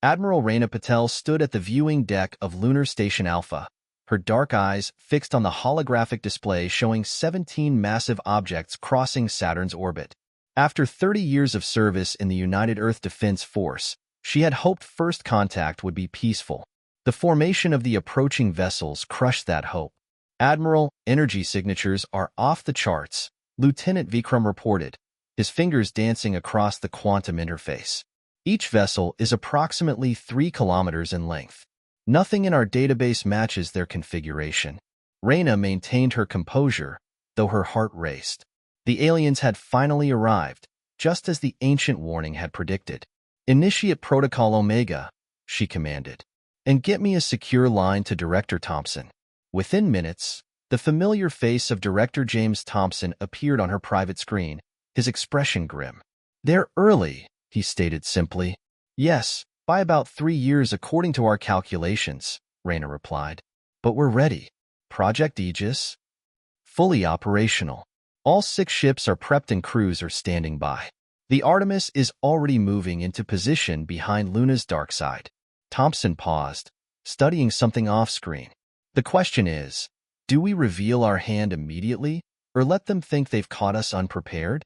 Admiral Reyna Patel stood at the viewing deck of Lunar Station Alpha, her dark eyes fixed on the holographic display showing 17 massive objects crossing Saturn's orbit. After 30 years of service in the United Earth Defense Force, she had hoped first contact would be peaceful. The formation of the approaching vessels crushed that hope. Admiral, energy signatures are off the charts, Lieutenant Vikram reported, his fingers dancing across the quantum interface. Each vessel is approximately 3 kilometers in length. Nothing in our database matches their configuration. Reyna maintained her composure, though her heart raced. The aliens had finally arrived, just as the ancient warning had predicted. "Initiate Protocol Omega," she commanded, "and get me a secure line to Director Thompson." Within minutes, the familiar face of Director James Thompson appeared on her private screen, his expression grim. "They're early," he stated simply. "Yes, by about 3 years according to our calculations," Reyna replied. "But we're ready. Project Aegis? Fully operational. All 6 ships are prepped and crews are standing by. The Artemis is already moving into position behind Luna's dark side." Thompson paused, studying something off-screen. "The question is, do we reveal our hand immediately, or let them think they've caught us unprepared?"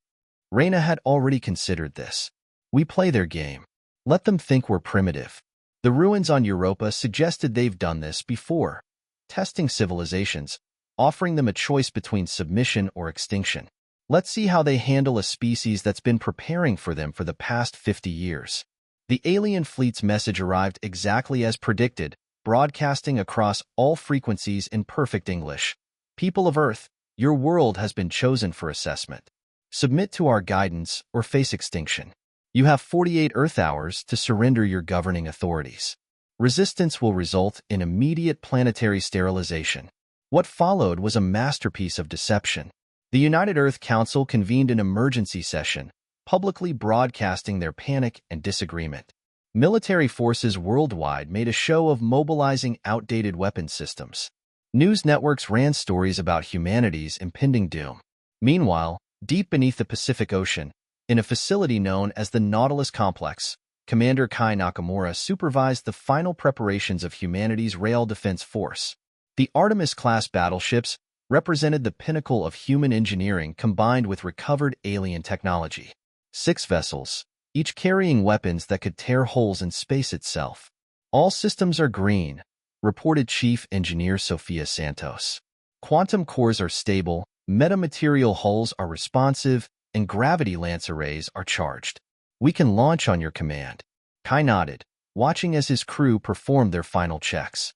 Reyna had already considered this. "We play their game. Let them think we're primitive." The ruins on Europa suggested they've done this before, testing civilizations, offering them a choice between submission or extinction. Let's see how they handle a species that's been preparing for them for the past 50 years. The alien fleet's message arrived exactly as predicted, broadcasting across all frequencies in perfect English. "People of Earth, your world has been chosen for assessment. Submit to our guidance or face extinction. You have 48 Earth hours to surrender your governing authorities. Resistance will result in immediate planetary sterilization." What followed was a masterpiece of deception. The United Earth Council convened an emergency session, publicly broadcasting their panic and disagreement. Military forces worldwide made a show of mobilizing outdated weapon systems. News networks ran stories about humanity's impending doom. Meanwhile, deep beneath the Pacific Ocean, in a facility known as the Nautilus Complex, Commander Kai Nakamura supervised the final preparations of humanity's rail defense force. The Artemis-class battleships represented the pinnacle of human engineering combined with recovered alien technology. 6 vessels, each carrying weapons that could tear holes in space itself. "All systems are green," reported Chief Engineer Sofia Santos. "Quantum cores are stable, metamaterial hulls are responsive, and gravity lance arrays are charged. We can launch on your command." Kai nodded, watching as his crew performed their final checks.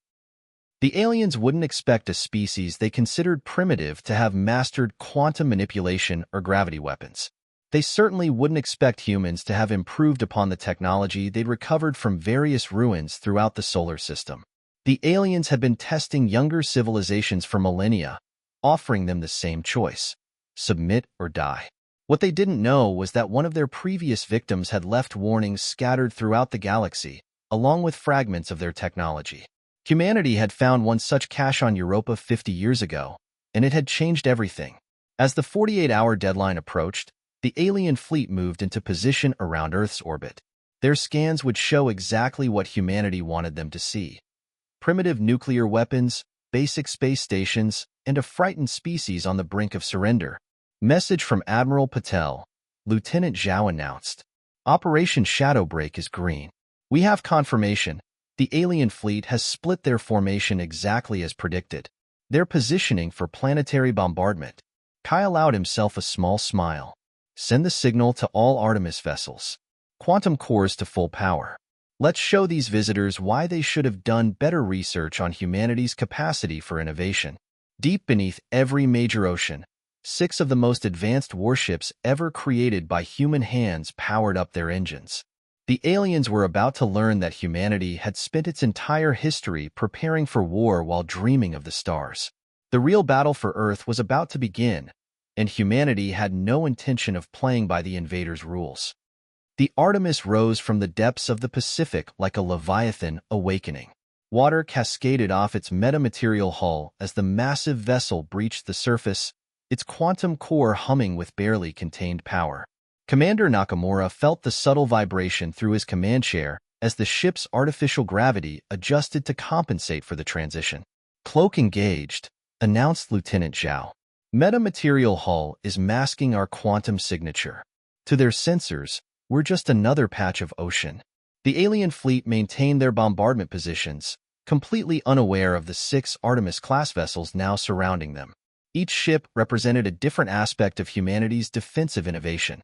The aliens wouldn't expect a species they considered primitive to have mastered quantum manipulation or gravity weapons. They certainly wouldn't expect humans to have improved upon the technology they'd recovered from various ruins throughout the solar system. The aliens had been testing younger civilizations for millennia, offering them the same choice: submit or die. What they didn't know was that one of their previous victims had left warnings scattered throughout the galaxy, along with fragments of their technology. Humanity had found one such cache on Europa 50 years ago, and it had changed everything. As the 48-hour deadline approached, the alien fleet moved into position around Earth's orbit. Their scans would show exactly what humanity wanted them to see: primitive nuclear weapons, basic space stations, and a frightened species on the brink of surrender. "Message from Admiral Patel," Lieutenant Zhao announced. "Operation Shadowbreak is green. We have confirmation. The alien fleet has split their formation exactly as predicted. They're positioning for planetary bombardment." Kai allowed himself a small smile. "Send the signal to all Artemis vessels. Quantum cores to full power. Let's show these visitors why they should have done better research on humanity's capacity for innovation." Deep beneath every major ocean, 6 of the most advanced warships ever created by human hands powered up their engines. The aliens were about to learn that humanity had spent its entire history preparing for war while dreaming of the stars. The real battle for Earth was about to begin, and humanity had no intention of playing by the invaders' rules. The Artemis rose from the depths of the Pacific like a leviathan awakening. Water cascaded off its metamaterial hull as the massive vessel breached the surface, its quantum core humming with barely contained power. Commander Nakamura felt the subtle vibration through his command chair, as the ship's artificial gravity adjusted to compensate for the transition. "Cloak engaged," announced Lieutenant Zhao. "Metamaterial hull is masking our quantum signature. To their sensors, we're just another patch of ocean." The alien fleet maintained their bombardment positions, completely unaware of the 6 Artemis-class vessels now surrounding them. Each ship represented a different aspect of humanity's defensive innovation.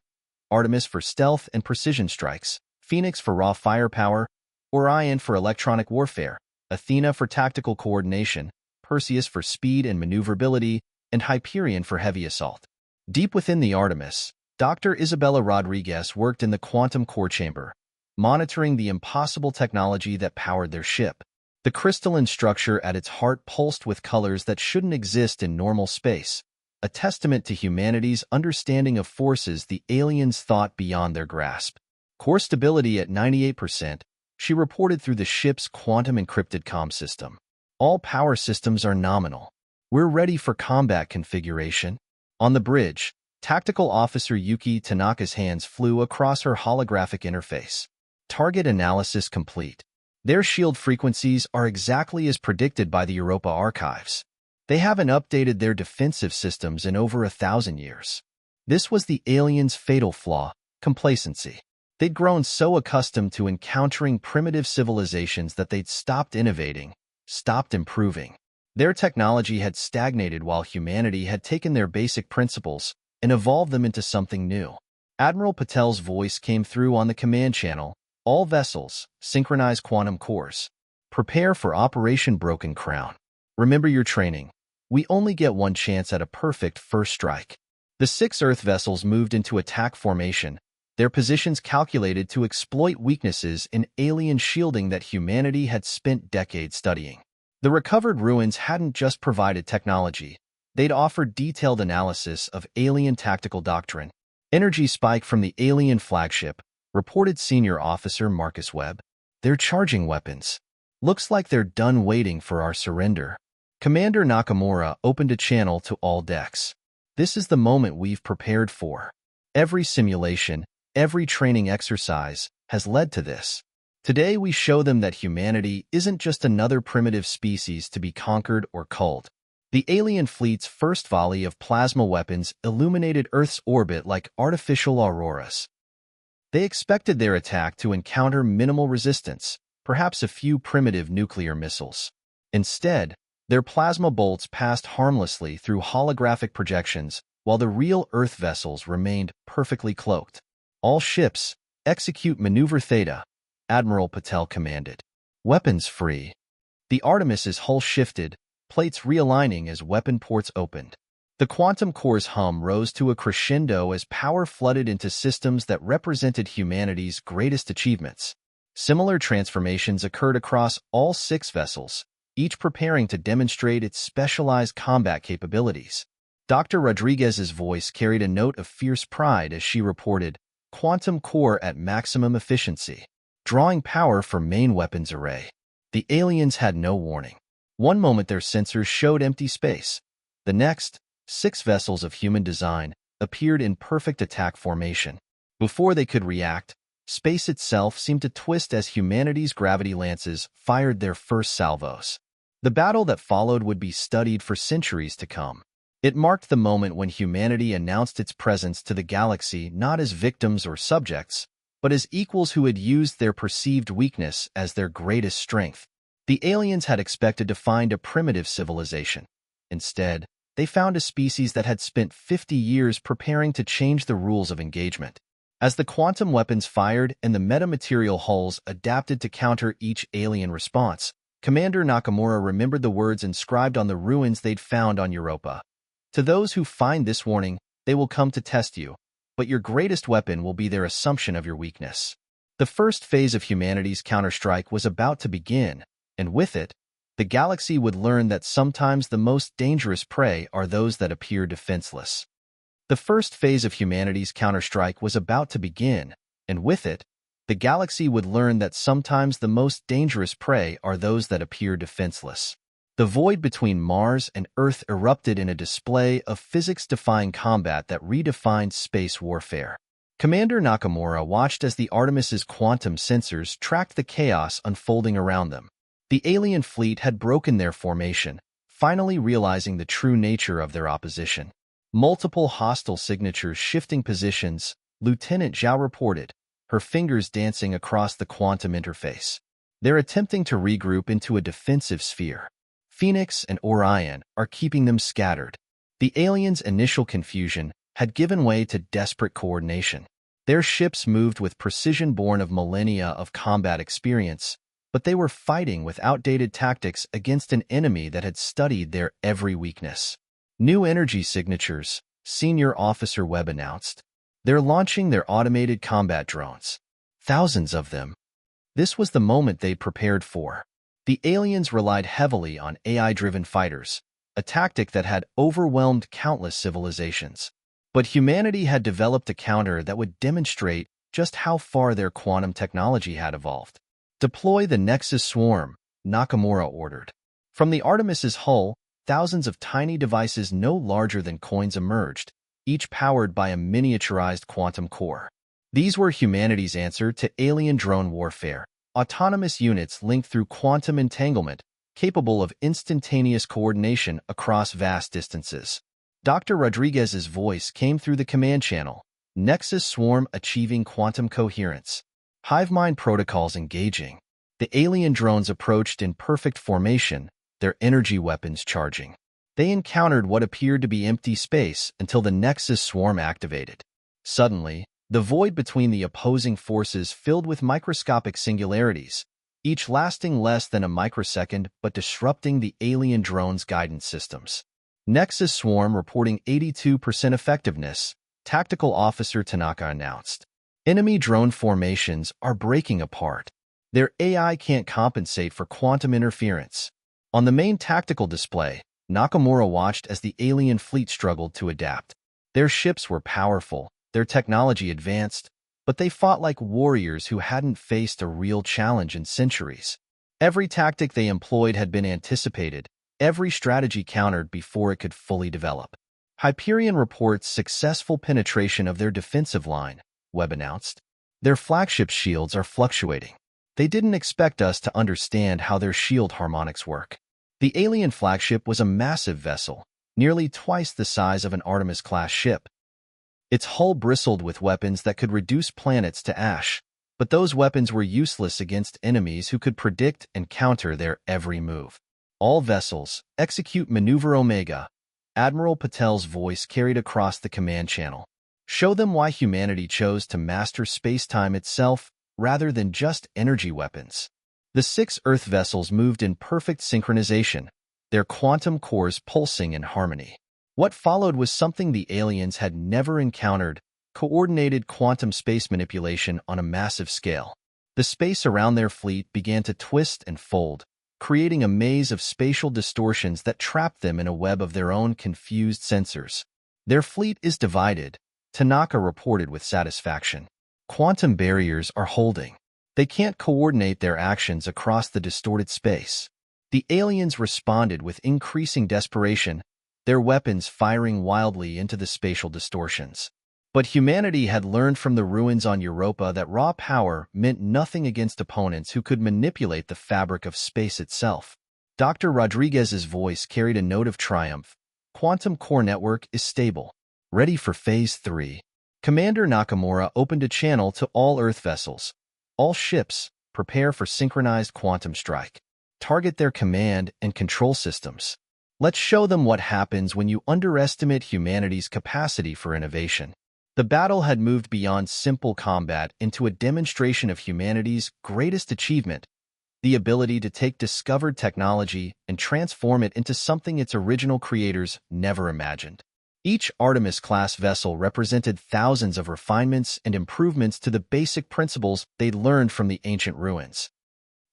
Artemis for stealth and precision strikes, Phoenix for raw firepower, Orion for electronic warfare, Athena for tactical coordination, Perseus for speed and maneuverability, and Hyperion for heavy assault. Deep within the Artemis, Dr. Isabella Rodriguez worked in the quantum core chamber, monitoring the impossible technology that powered their ship. The crystalline structure at its heart pulsed with colors that shouldn't exist in normal space, a testament to humanity's understanding of forces the aliens thought beyond their grasp. "Core stability at 98%, she reported through the ship's quantum-encrypted comm system. "All power systems are nominal. We're ready for combat configuration." On the bridge, Tactical Officer Yuki Tanaka's hands flew across her holographic interface. "Target analysis complete. Their shield frequencies are exactly as predicted by the Europa archives. They haven't updated their defensive systems in over 1,000 years." This was the aliens' fatal flaw: complacency. They'd grown so accustomed to encountering primitive civilizations that they'd stopped innovating, stopped improving. Their technology had stagnated while humanity had taken their basic principles and evolved them into something new. Admiral Patel's voice came through on the command channel. "All vessels, synchronize quantum cores. Prepare for Operation Broken Crown. Remember your training. We only get one chance at a perfect first strike." The 6 Earth vessels moved into attack formation, their positions calculated to exploit weaknesses in alien shielding that humanity had spent decades studying. The recovered ruins hadn't just provided technology, they'd offered detailed analysis of alien tactical doctrine. "Energy spike from the alien flagship," reported Senior Officer Marcus Webb. "They're charging weapons. Looks like they're done waiting for our surrender." Commander Nakamura opened a channel to all decks. "This is the moment we've prepared for. Every simulation, every training exercise has led to this. Today we show them that humanity isn't just another primitive species to be conquered or culled." The alien fleet's first volley of plasma weapons illuminated Earth's orbit like artificial auroras. They expected their attack to encounter minimal resistance, perhaps a few primitive nuclear missiles. Instead, their plasma bolts passed harmlessly through holographic projections, while the real Earth vessels remained perfectly cloaked. "All ships, execute Maneuver Theta," Admiral Patel commanded. "Weapons free." The Artemis's hull shifted, plates realigning as weapon ports opened. The quantum core's hum rose to a crescendo as power flooded into systems that represented humanity's greatest achievements. Similar transformations occurred across all 6 vessels, each preparing to demonstrate its specialized combat capabilities. Dr. Rodriguez's voice carried a note of fierce pride as she reported, "Quantum core at maximum efficiency, drawing power from main weapons array." The aliens had no warning. One moment their sensors showed empty space. The next, 6 vessels of human design appeared in perfect attack formation. Before they could react, space itself seemed to twist as humanity's gravity lances fired their first salvos. The battle that followed would be studied for centuries to come. It marked the moment when humanity announced its presence to the galaxy not as victims or subjects, but as equals who had used their perceived weakness as their greatest strength. The aliens had expected to find a primitive civilization. Instead, they found a species that had spent 50 years preparing to change the rules of engagement. As the quantum weapons fired and the metamaterial hulls adapted to counter each alien response, Commander Nakamura remembered the words inscribed on the ruins they'd found on Europa. "To those who find this warning, they will come to test you, but your greatest weapon will be their assumption of your weakness." The first phase of humanity's counterstrike was about to begin, and with it, the galaxy would learn that sometimes the most dangerous prey are those that appear defenseless. The first phase of humanity's counterstrike was about to begin, and with it, the galaxy would learn that sometimes the most dangerous prey are those that appear defenseless. The void between Mars and Earth erupted in a display of physics-defying combat that redefined space warfare. Commander Nakamura watched as the Artemis's quantum sensors tracked the chaos unfolding around them. The alien fleet had broken their formation, finally realizing the true nature of their opposition. Multiple hostile signatures shifting positions, Lieutenant Zhao reported, her fingers dancing across the quantum interface. They're attempting to regroup into a defensive sphere. Phoenix and Orion are keeping them scattered. The aliens' initial confusion had given way to desperate coordination. Their ships moved with precision born of millennia of combat experience, but they were fighting with outdated tactics against an enemy that had studied their every weakness. New energy signatures, Senior Officer Webb announced. They're launching their automated combat drones. Thousands of them. This was the moment they'd prepared for. The aliens relied heavily on AI-driven fighters, a tactic that had overwhelmed countless civilizations. But humanity had developed a counter that would demonstrate just how far their quantum technology had evolved. Deploy the Nexus Swarm, Nakamura ordered. From the Artemis's hull, thousands of tiny devices no larger than coins emerged, each powered by a miniaturized quantum core. These were humanity's answer to alien drone warfare, autonomous units linked through quantum entanglement, capable of instantaneous coordination across vast distances. Dr. Rodriguez's voice came through the command channel, Nexus Swarm achieving quantum coherence. Hivemind protocols engaging. The alien drones approached in perfect formation, their energy weapons charging. They encountered what appeared to be empty space until the Nexus Swarm activated. Suddenly, the void between the opposing forces filled with microscopic singularities, each lasting less than a microsecond but disrupting the alien drones' guidance systems. Nexus Swarm reporting 82% effectiveness, Tactical Officer Tanaka announced. Enemy drone formations are breaking apart. Their AI can't compensate for quantum interference. On the main tactical display, Nakamura watched as the alien fleet struggled to adapt. Their ships were powerful, their technology advanced, but they fought like warriors who hadn't faced a real challenge in centuries. Every tactic they employed had been anticipated, every strategy countered before it could fully develop. Hyperion reports successful penetration of their defensive line, Webb announced. Their flagship shields are fluctuating. They didn't expect us to understand how their shield harmonics work. The alien flagship was a massive vessel, nearly twice the size of an Artemis-class ship. Its hull bristled with weapons that could reduce planets to ash, but those weapons were useless against enemies who could predict and counter their every move. All vessels, execute Maneuver Omega, Admiral Patel's voice carried across the command channel. Show them why humanity chose to master space-time itself rather than just energy weapons. The 6 Earth vessels moved in perfect synchronization, their quantum cores pulsing in harmony. What followed was something the aliens had never encountered, coordinated quantum space manipulation on a massive scale. The space around their fleet began to twist and fold, creating a maze of spatial distortions that trapped them in a web of their own confused sensors. Their fleet is divided, Tanaka reported with satisfaction. Quantum barriers are holding. They can't coordinate their actions across the distorted space. The aliens responded with increasing desperation, their weapons firing wildly into the spatial distortions. But humanity had learned from the ruins on Europa that raw power meant nothing against opponents who could manipulate the fabric of space itself. Dr. Rodriguez's voice carried a note of triumph. Quantum core network is stable. Ready for Phase 3. Commander Nakamura opened a channel to all Earth vessels. All ships, prepare for synchronized quantum strike. Target their command and control systems. Let's show them what happens when you underestimate humanity's capacity for innovation. The battle had moved beyond simple combat into a demonstration of humanity's greatest achievement, the ability to take discovered technology and transform it into something its original creators never imagined. Each Artemis-class vessel represented thousands of refinements and improvements to the basic principles they'd learned from the ancient ruins.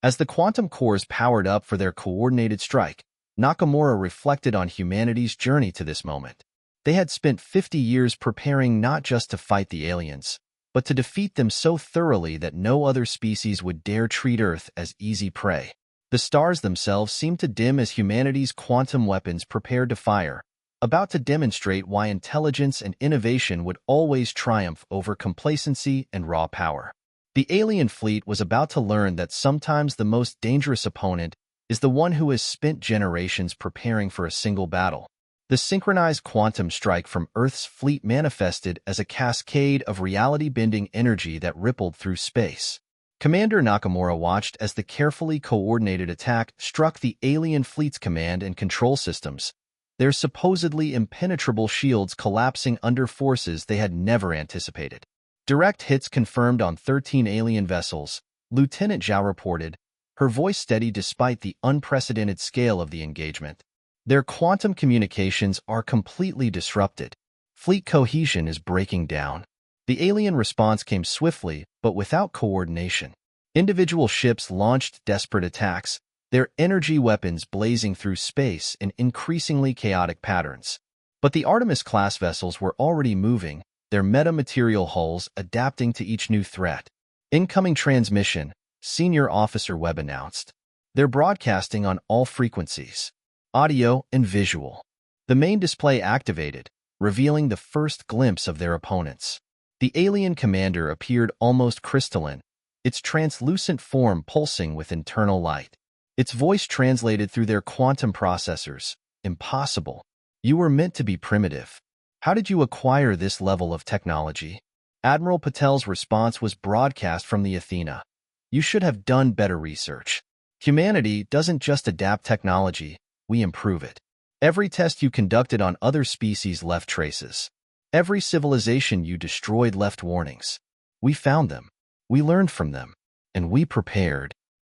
As the quantum cores powered up for their coordinated strike, Nakamura reflected on humanity's journey to this moment. They had spent 50 years preparing not just to fight the aliens, but to defeat them so thoroughly that no other species would dare treat Earth as easy prey. The stars themselves seemed to dim as humanity's quantum weapons prepared to fire, about to demonstrate why intelligence and innovation would always triumph over complacency and raw power. The alien fleet was about to learn that sometimes the most dangerous opponent is the one who has spent generations preparing for a single battle. The synchronized quantum strike from Earth's fleet manifested as a cascade of reality-bending energy that rippled through space. Commander Nakamura watched as the carefully coordinated attack struck the alien fleet's command and control systems, their supposedly impenetrable shields collapsing under forces they had never anticipated. Direct hits confirmed on 13 alien vessels, Lieutenant Zhao reported, her voice steady despite the unprecedented scale of the engagement. Their quantum communications are completely disrupted. Fleet cohesion is breaking down. The alien response came swiftly, but without coordination. Individual ships launched desperate attacks, their energy weapons blazing through space in increasingly chaotic patterns. But the Artemis-class vessels were already moving, their metamaterial hulls adapting to each new threat. Incoming transmission, Senior Officer Webb announced. They're broadcasting on all frequencies, audio and visual. The main display activated, revealing the first glimpse of their opponents. The alien commander appeared almost crystalline, its translucent form pulsing with internal light. Its voice translated through their quantum processors. Impossible. You were meant to be primitive. How did you acquire this level of technology? Admiral Patel's response was broadcast from the Athena. You should have done better research. Humanity doesn't just adapt technology, we improve it. Every test you conducted on other species left traces. Every civilization you destroyed left warnings. We found them. We learned from them. And we prepared.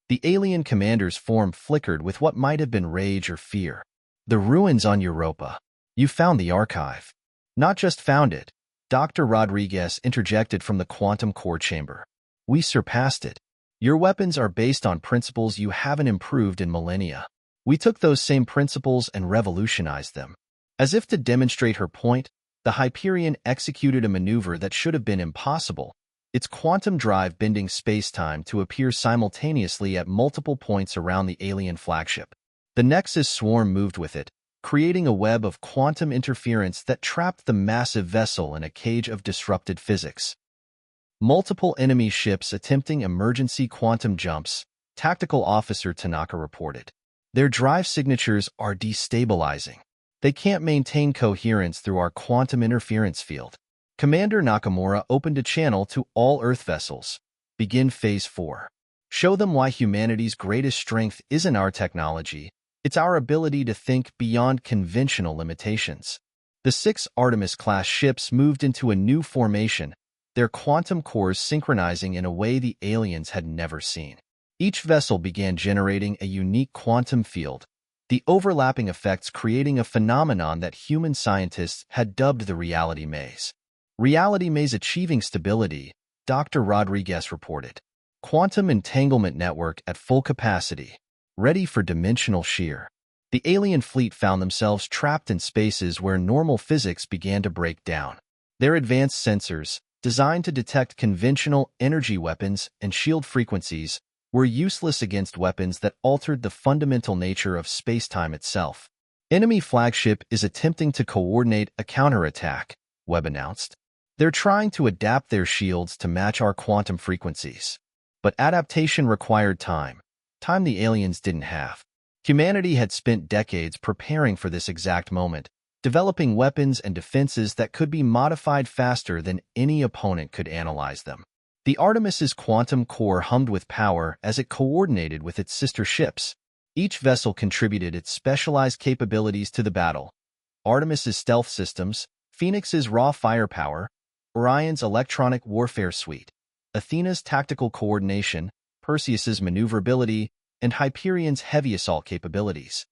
The alien commander's form flickered with what might have been rage or fear. The ruins on Europa. You found the archive. Not just found it. Dr. Rodriguez interjected from the quantum core chamber. We surpassed it. Your weapons are based on principles you haven't improved in millennia. We took those same principles and revolutionized them. As if to demonstrate her point, the Hyperion executed a maneuver that should have been impossible, its quantum drive bending space-time to appear simultaneously at multiple points around the alien flagship. The Nexus swarm moved with it, creating a web of quantum interference that trapped the massive vessel in a cage of disrupted physics. Multiple enemy ships attempting emergency quantum jumps, Tactical Officer Tanaka reported. Their drive signatures are destabilizing. They can't maintain coherence through our quantum interference field. Commander Nakamura opened a channel to all Earth vessels. Begin Phase 4. Show them why humanity's greatest strength isn't our technology, it's our ability to think beyond conventional limitations. The 6 Artemis-class ships moved into a new formation, their quantum cores synchronizing in a way the aliens had never seen. Each vessel began generating a unique quantum field, the overlapping effects creating a phenomenon that human scientists had dubbed the reality maze. Reality maze achieving stability, Dr. Rodriguez reported. Quantum entanglement network at full capacity, ready for dimensional shear. The alien fleet found themselves trapped in spaces where normal physics began to break down. Their advanced sensors, designed to detect conventional energy weapons and shield frequencies, were useless against weapons that altered the fundamental nature of space-time itself. Enemy flagship is attempting to coordinate a counterattack, Webb announced. They're trying to adapt their shields to match our quantum frequencies. But adaptation required time the aliens didn't have. Humanity had spent decades preparing for this exact moment, developing weapons and defenses that could be modified faster than any opponent could analyze them. The Artemis's quantum core hummed with power as it coordinated with its sister ships. Each vessel contributed its specialized capabilities to the battle. Artemis's stealth systems, Phoenix's raw firepower, Orion's electronic warfare suite, Athena's tactical coordination, Perseus's maneuverability, and Hyperion's heavy assault capabilities.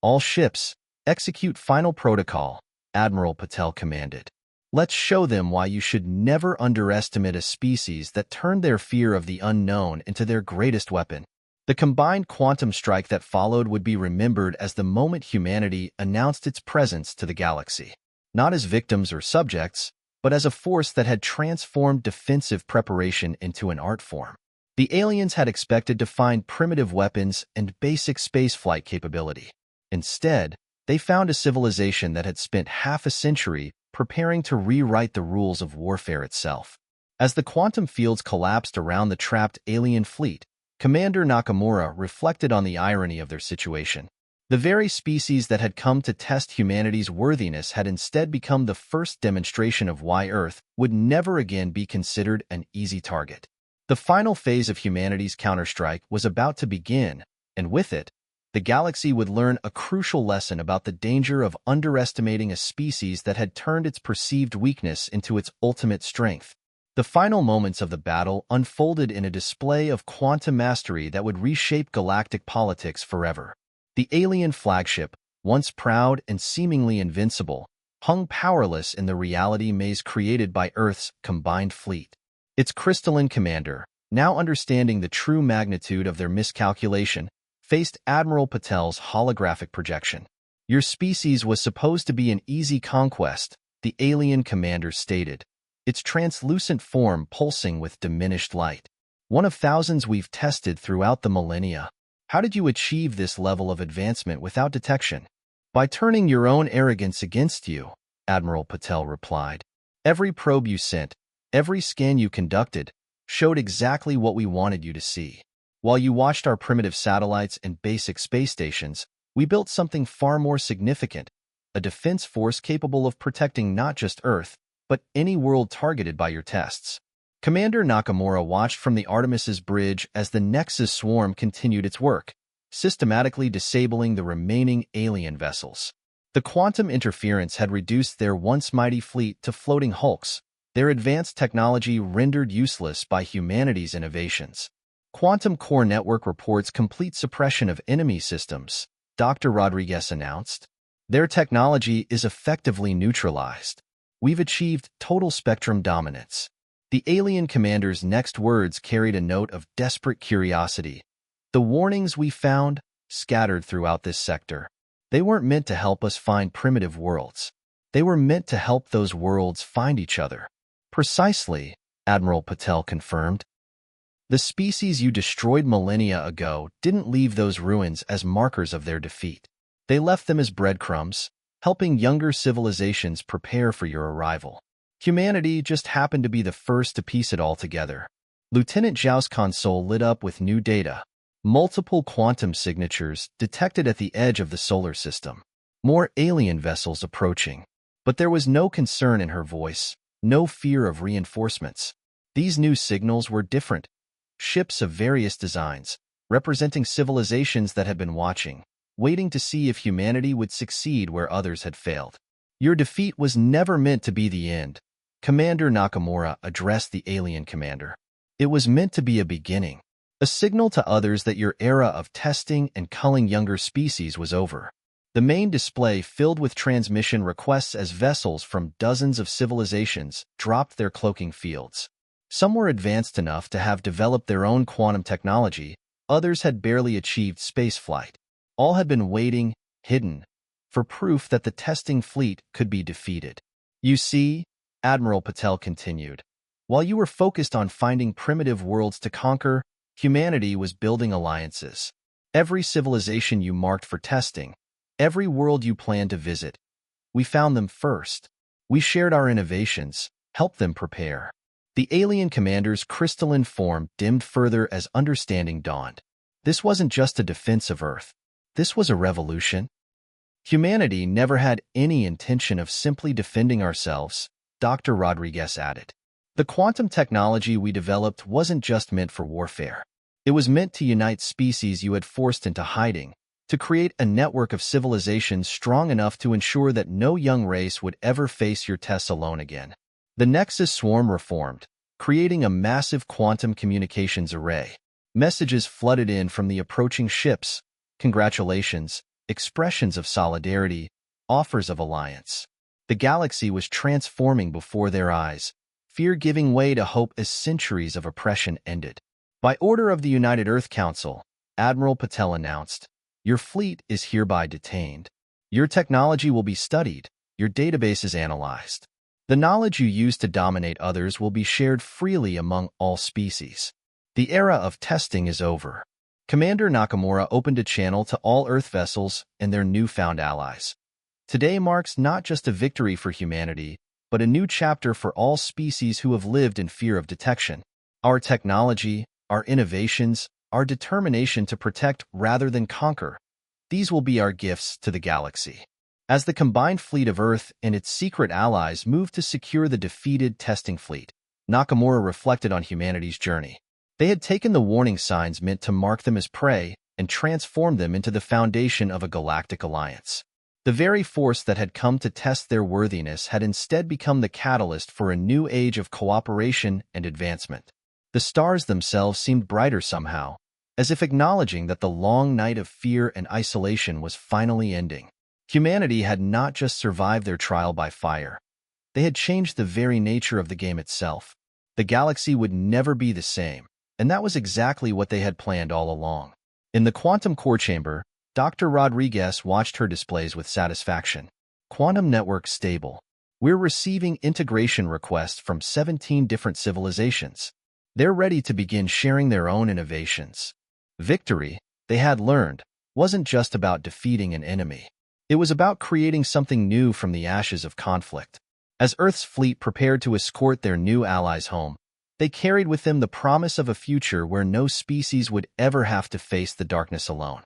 All ships, execute final protocol, Admiral Patel commanded. Let's show them why you should never underestimate a species that turned their fear of the unknown into their greatest weapon. The combined quantum strike that followed would be remembered as the moment humanity announced its presence to the galaxy. Not as victims or subjects, but as a force that had transformed defensive preparation into an art form. The aliens had expected to find primitive weapons and basic spaceflight capability. Instead, They found a civilization that had spent half a century preparing to rewrite the rules of warfare itself. As the quantum fields collapsed around the trapped alien fleet, Commander Nakamura reflected on the irony of their situation. The very species that had come to test humanity's worthiness had instead become the first demonstration of why Earth would never again be considered an easy target. The final phase of humanity's counterstrike was about to begin, and with it, the galaxy would learn a crucial lesson about the danger of underestimating a species that had turned its perceived weakness into its ultimate strength. The final moments of the battle unfolded in a display of quantum mastery that would reshape galactic politics forever. The alien flagship, once proud and seemingly invincible, hung powerless in the reality maze created by Earth's combined fleet. Its crystalline commander, now understanding the true magnitude of their miscalculation, faced Admiral Patel's holographic projection. "Your species was supposed to be an easy conquest," the alien commander stated, its translucent form pulsing with diminished light. "One of thousands we've tested throughout the millennia. How did you achieve this level of advancement without detection?" "By turning your own arrogance against you," Admiral Patel replied. "Every probe you sent, every scan you conducted, showed exactly what we wanted you to see. While you watched our primitive satellites and basic space stations, we built something far more significant, a defense force capable of protecting not just Earth, but any world targeted by your tests." Commander Nakamura watched from the Artemis's bridge as the Nexus swarm continued its work, systematically disabling the remaining alien vessels. The quantum interference had reduced their once mighty fleet to floating hulks, their advanced technology rendered useless by humanity's innovations. "Quantum Core Network reports complete suppression of enemy systems," Dr. Rodriguez announced. "Their technology is effectively neutralized. We've achieved total spectrum dominance." The alien commander's next words carried a note of desperate curiosity. "The warnings we found, scattered throughout this sector, they weren't meant to help us find primitive worlds. They were meant to help those worlds find each other." "Precisely," Admiral Patel confirmed. "The species you destroyed millennia ago didn't leave those ruins as markers of their defeat. They left them as breadcrumbs, helping younger civilizations prepare for your arrival. Humanity just happened to be the first to piece it all together." Lieutenant Zhao's console lit up with new data. Multiple quantum signatures detected at the edge of the solar system. More alien vessels approaching. But there was no concern in her voice, no fear of reinforcements. These new signals were different. Ships of various designs, representing civilizations that had been watching, waiting to see if humanity would succeed where others had failed. "Your defeat was never meant to be the end," Commander Nakamura addressed the alien commander. "It was meant to be a beginning, a signal to others that your era of testing and culling younger species was over." The main display filled with transmission requests as vessels from dozens of civilizations dropped their cloaking fields. Some were advanced enough to have developed their own quantum technology, others had barely achieved spaceflight. All had been waiting, hidden, for proof that the testing fleet could be defeated. "You see," Admiral Patel continued, "while you were focused on finding primitive worlds to conquer, humanity was building alliances. Every civilization you marked for testing, every world you planned to visit, we found them first. We shared our innovations, helped them prepare." The alien commander's crystalline form dimmed further as understanding dawned. This wasn't just a defense of Earth. This was a revolution. "Humanity never had any intention of simply defending ourselves," Dr. Rodriguez added. "The quantum technology we developed wasn't just meant for warfare. It was meant to unite species you had forced into hiding, to create a network of civilizations strong enough to ensure that no young race would ever face your tests alone again." The Nexus swarm reformed, creating a massive quantum communications array. Messages flooded in from the approaching ships, congratulations, expressions of solidarity, offers of alliance. The galaxy was transforming before their eyes, fear giving way to hope as centuries of oppression ended. "By order of the United Earth Council," Admiral Patel announced, "your fleet is hereby detained. Your technology will be studied, your databases analyzed. The knowledge you use to dominate others will be shared freely among all species. The era of testing is over." Commander Nakamura opened a channel to all Earth vessels and their newfound allies. Today marks not just a victory for humanity, but a new chapter for all species who have lived in fear of detection. Our technology, our innovations, our determination to protect rather than conquer, these will be our gifts to the galaxy. As the combined fleet of Earth and its secret allies moved to secure the defeated testing fleet, Nakamura reflected on humanity's journey. They had taken the warning signs meant to mark them as prey and transformed them into the foundation of a galactic alliance. The very force that had come to test their worthiness had instead become the catalyst for a new age of cooperation and advancement. The stars themselves seemed brighter somehow, as if acknowledging that the long night of fear and isolation was finally ending. Humanity had not just survived their trial by fire. They had changed the very nature of the game itself. The galaxy would never be the same, and that was exactly what they had planned all along. In the quantum core chamber, Dr. Rodriguez watched her displays with satisfaction. Quantum network stable. We're receiving integration requests from 17 different civilizations. They're ready to begin sharing their own innovations. Victory, they had learned, wasn't just about defeating an enemy. It was about creating something new from the ashes of conflict. As Earth's fleet prepared to escort their new allies home, they carried with them the promise of a future where no species would ever have to face the darkness alone.